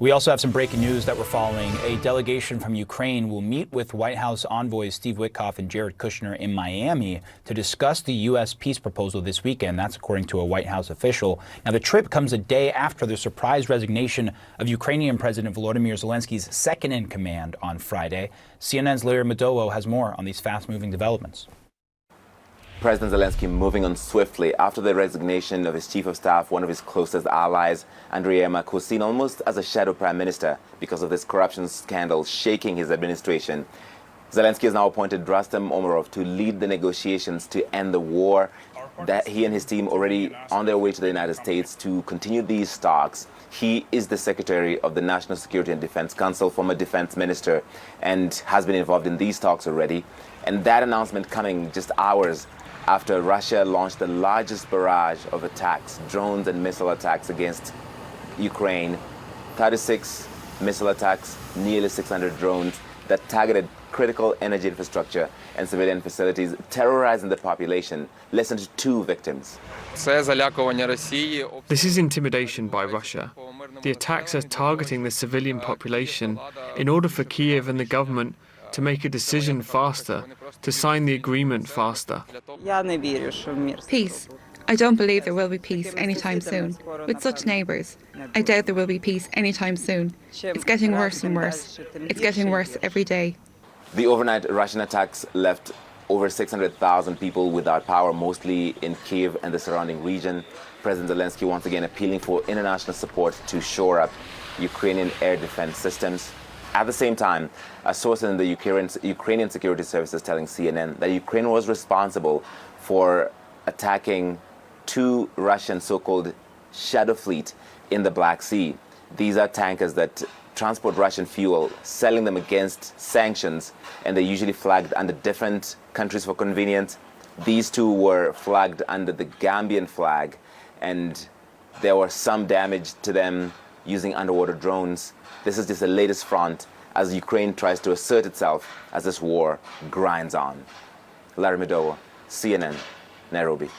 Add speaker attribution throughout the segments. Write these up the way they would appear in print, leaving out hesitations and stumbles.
Speaker 1: We also have some breaking news that we're following. A delegation from Ukraine will meet with White House envoys Steve Witkoff and Jared Kushner in Miami to discuss the U.S. peace proposal this weekend. That's according to a White House official. Now, the trip comes a day after the surprise resignation of Ukrainian President Volodymyr Zelensky's second-in-command on Friday. CNN's Larry Madowo has more on these fast-moving developments.
Speaker 2: President Zelensky moving on swiftly after the resignation of his chief of staff, one of his closest allies, Andriy Yermak, was seen almost as a shadow prime minister because of this corruption scandal shaking his administration. Zelensky has now appointed Rustem Umerov to lead the negotiations to end the war. That he and his team already on their way to the United States to continue these talks. He is the secretary of the National Security and Defense Council, former defense minister, and has been involved in these talks already. And that announcement coming just hours after Russia launched the largest barrage of attacks, drones and missile attacks against Ukraine. 36 missile attacks, nearly 600 drones that targeted critical energy infrastructure and civilian facilities, terrorizing the population. Less than 2 victims.
Speaker 3: This is intimidation by Russia. The attacks are targeting the civilian population in order for Kyiv and the government to make a decision faster, to sign the agreement faster.
Speaker 4: Peace. I don't believe there will be peace anytime soon. With such neighbours, I doubt there will be peace anytime soon. It's getting worse and worse. It's getting worse every day.
Speaker 2: The overnight Russian attacks left over 600,000 people without power, mostly in Kyiv and the surrounding region. President Zelensky once again appealing for international support to shore up Ukrainian air defense systems. At the same time, a source in the Ukrainian security services telling CNN that Ukraine was responsible for attacking 2 Russian so-called shadow fleet in the Black Sea. These are tankers that transport Russian fuel, selling them against sanctions, and they're usually flagged under different countries for convenience. These 2 were flagged under the Gambian flag, and there was some damage to them using underwater drones. This is just the latest front as Ukraine tries to assert itself as this war grinds on. Larry Madowo, CNN, Nairobi.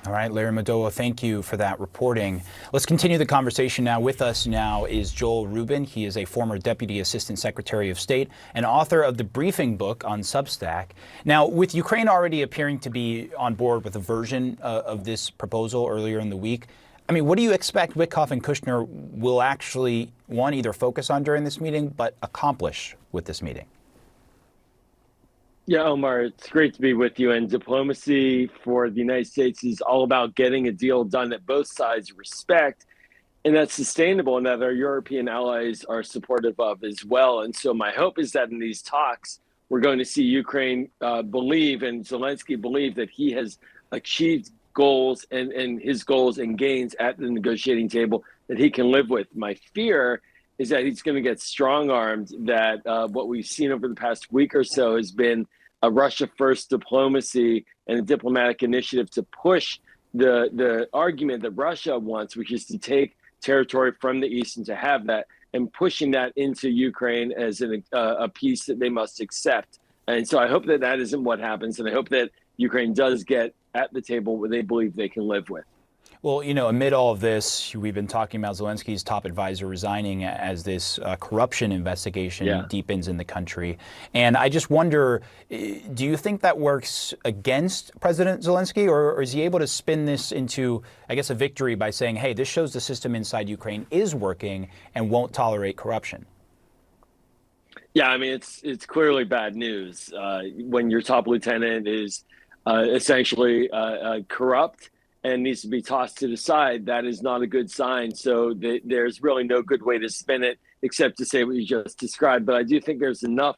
Speaker 1: All right, Larry Madowo, thank you for that reporting. Let's continue the conversation now. With us now is Joel Rubin. He is a former Deputy Assistant Secretary of State and author of the Briefing Book on Substack. Now, with Ukraine already appearing to be on board with a version of this proposal earlier in the week, I mean, what do you expect Witkoff and Kushner will actually, one, either focus on during this meeting, but accomplish with this meeting?
Speaker 5: Yeah, Omar, it's great to be with you. And diplomacy for the United States is all about getting a deal done that both sides respect and that's sustainable and that our European allies are supportive of as well. And so my hope is that in these talks, we're going to see Ukraine believe and Zelensky believe that he has achieved goals and his goals and gains at the negotiating table that he can live with. My fear is that he's going to get strong-armed, that what we've seen over the past week or so has been a Russia-first diplomacy and a diplomatic initiative to push the argument that Russia wants, which is to take territory from the east and to have that, and pushing that into Ukraine as a piece that they must accept. And so I hope that that isn't what happens, and I hope that Ukraine does get at the table where they believe they can live with.
Speaker 1: Well, you know, amid all of this, we've been talking about Zelensky's top advisor resigning as this corruption investigation deepens in the country. And I just wonder, do you think that works against President Zelensky, or is he able to spin this into, I guess, a victory by saying, hey, this shows the system inside Ukraine is working and won't tolerate corruption?
Speaker 5: Yeah, I mean, it's clearly bad news when your top lieutenant is essentially corrupt and needs to be tossed to the side. That is not a good sign. So there's really no good way to spin it except to say what you just described. But I do think there's enough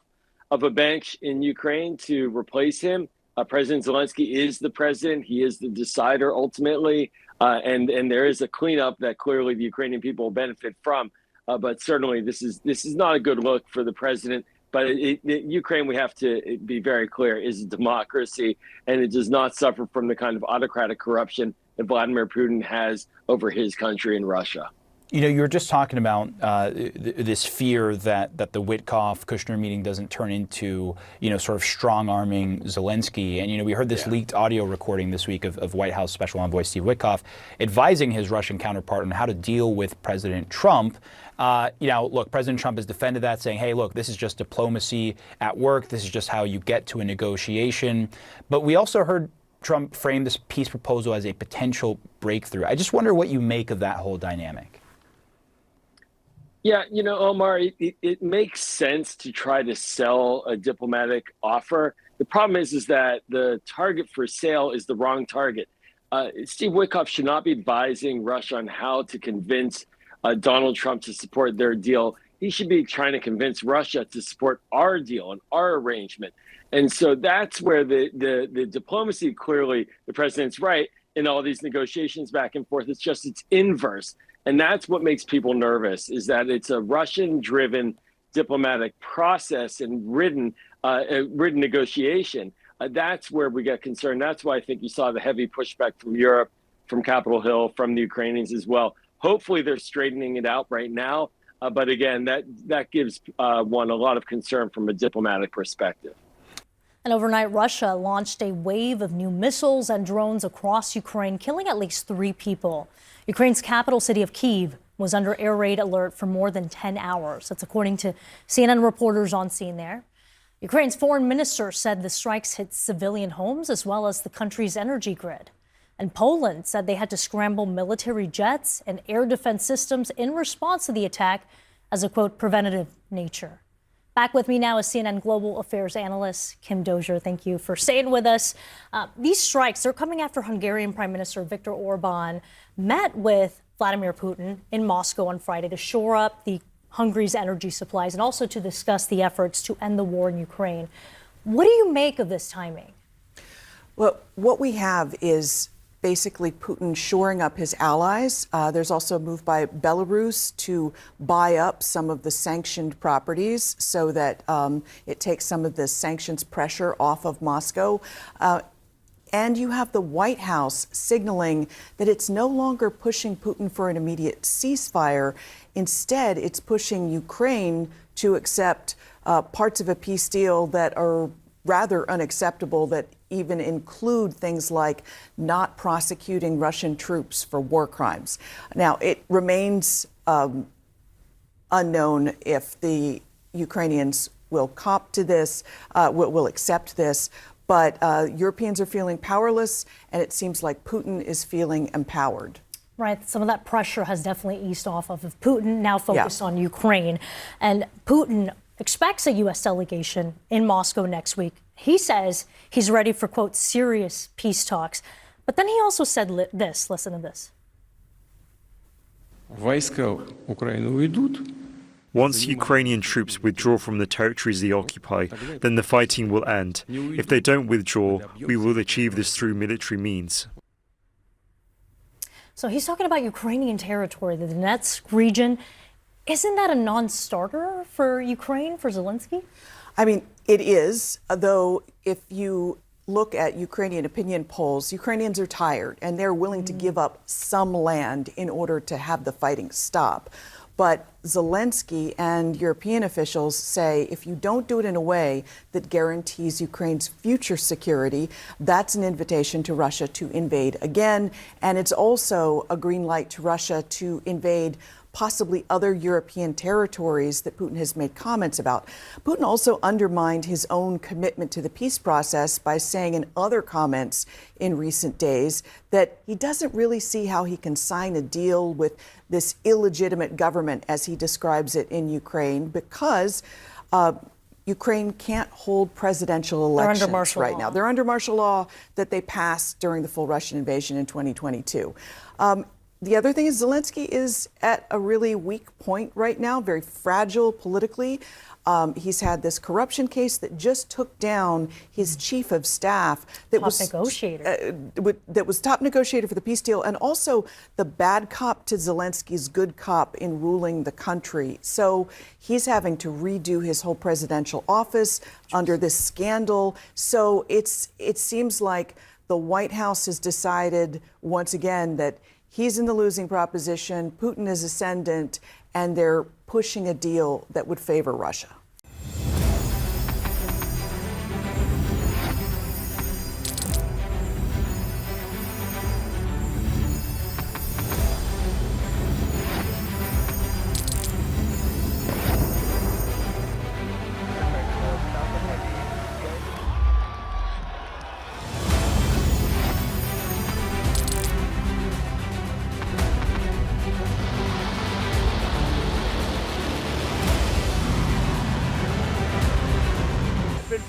Speaker 5: of a bench in Ukraine to replace him. President Zelensky is the president. He is the decider ultimately. And there is a cleanup that clearly the Ukrainian people will benefit from. But certainly this is not a good look for the president. But Ukraine, we have to be very clear, is a democracy, and it does not suffer from the kind of autocratic corruption that Vladimir Putin has over his country in Russia.
Speaker 1: You know, you were just talking about this fear that the Witkoff-Kushner meeting doesn't turn into, you know, sort of strong-arming Zelensky. And, you know, we heard this leaked audio recording this week of White House Special Envoy Steve Witkoff advising his Russian counterpart on how to deal with President Trump. Look, President Trump has defended that, saying, hey, look, this is just diplomacy at work. This is just how you get to a negotiation. But we also heard Trump frame this peace proposal as a potential breakthrough. I just wonder what you make of that whole dynamic.
Speaker 5: Yeah, Omar, it makes sense to try to sell a diplomatic offer. The problem is that the target for sale is the wrong target. Steve Witkoff should not be advising Russia on how to convince Donald Trump to support their deal. He should be trying to convince Russia to support our deal and our arrangement. And so that's where the diplomacy, clearly, the president's right in all these negotiations back and forth. It's inverse. And that's what makes people nervous, is that it's a Russian-driven diplomatic process and ridden negotiation. That's where we get concerned. That's why I think you saw the heavy pushback from Europe, from Capitol Hill, from the Ukrainians as well. Hopefully they're straightening it out right now. But again, that gives one a lot of concern from a diplomatic perspective.
Speaker 6: And overnight, Russia launched a wave of new missiles and drones across Ukraine, killing at least 3 people. Ukraine's capital city of Kyiv was under air raid alert for more than 10 hours. That's according to CNN reporters on scene there. Ukraine's foreign minister said the strikes hit civilian homes as well as the country's energy grid. And Poland said they had to scramble military jets and air defense systems in response to the attack as a, quote, preventative nature. Back with me now is CNN Global Affairs analyst Kim Dozier. Thank you for staying with us. These strikes, they're coming after Hungarian Prime Minister Viktor Orban met with Vladimir Putin in Moscow on Friday to shore up Hungary's energy supplies and also to discuss the efforts to end the war in Ukraine. What do you make of this timing?
Speaker 7: Well, what we have is basically Putin shoring up his allies. There's also a move by Belarus to buy up some of the sanctioned properties so that it takes some of the sanctions pressure off of Moscow. And you have the White House signaling that it's no longer pushing Putin for an immediate ceasefire. Instead, it's pushing Ukraine to accept parts of a peace deal that are rather unacceptable, that even include things like not prosecuting Russian troops for war crimes. Now, it remains unknown if the Ukrainians will cop to this, will accept this. But Europeans are feeling powerless, and it seems like Putin is feeling empowered.
Speaker 6: Right. Some of that pressure has definitely eased off of Putin, now focused on Ukraine. And Putin expects a U.S. delegation in Moscow next week. He says he's ready for, quote, serious peace talks. But then he also said this. Listen to this.
Speaker 8: Once Ukrainian troops withdraw from the territories they occupy, then the fighting will end. If they don't withdraw, we will achieve this through military means.
Speaker 6: So he's talking about Ukrainian territory, the Donetsk region. Isn't that a non-starter for Ukraine, for Zelensky?
Speaker 7: I mean, it is, though if you look at Ukrainian opinion polls, Ukrainians are tired and they're willing to give up some land in order to have the fighting stop. But Zelensky and European officials say if you don't do it in a way that guarantees Ukraine's future security, that's an invitation to Russia to invade again. And it's also a green light to Russia to invade possibly other European territories that Putin has made comments about. Putin also undermined his own commitment to the peace process by saying in other comments in recent days that he doesn't really see how he can sign a deal with this illegitimate government, as he describes it, in Ukraine, because Ukraine can't hold presidential elections right now. They're under martial law that they passed during the full Russian invasion in 2022. The other thing is Zelensky is at a really weak point right now, very fragile politically. He's had this corruption case that just took down his chief of staff that was top negotiator for the peace deal, and also the bad cop to Zelensky's good cop in ruling the country. So he's having to redo his whole presidential office under this scandal. So it seems like the White House has decided once again that he's in the losing proposition, Putin is ascendant, and they're pushing a deal that would favor Russia.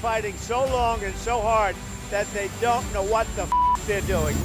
Speaker 9: fighting so long and so hard that they don't know what the they're doing.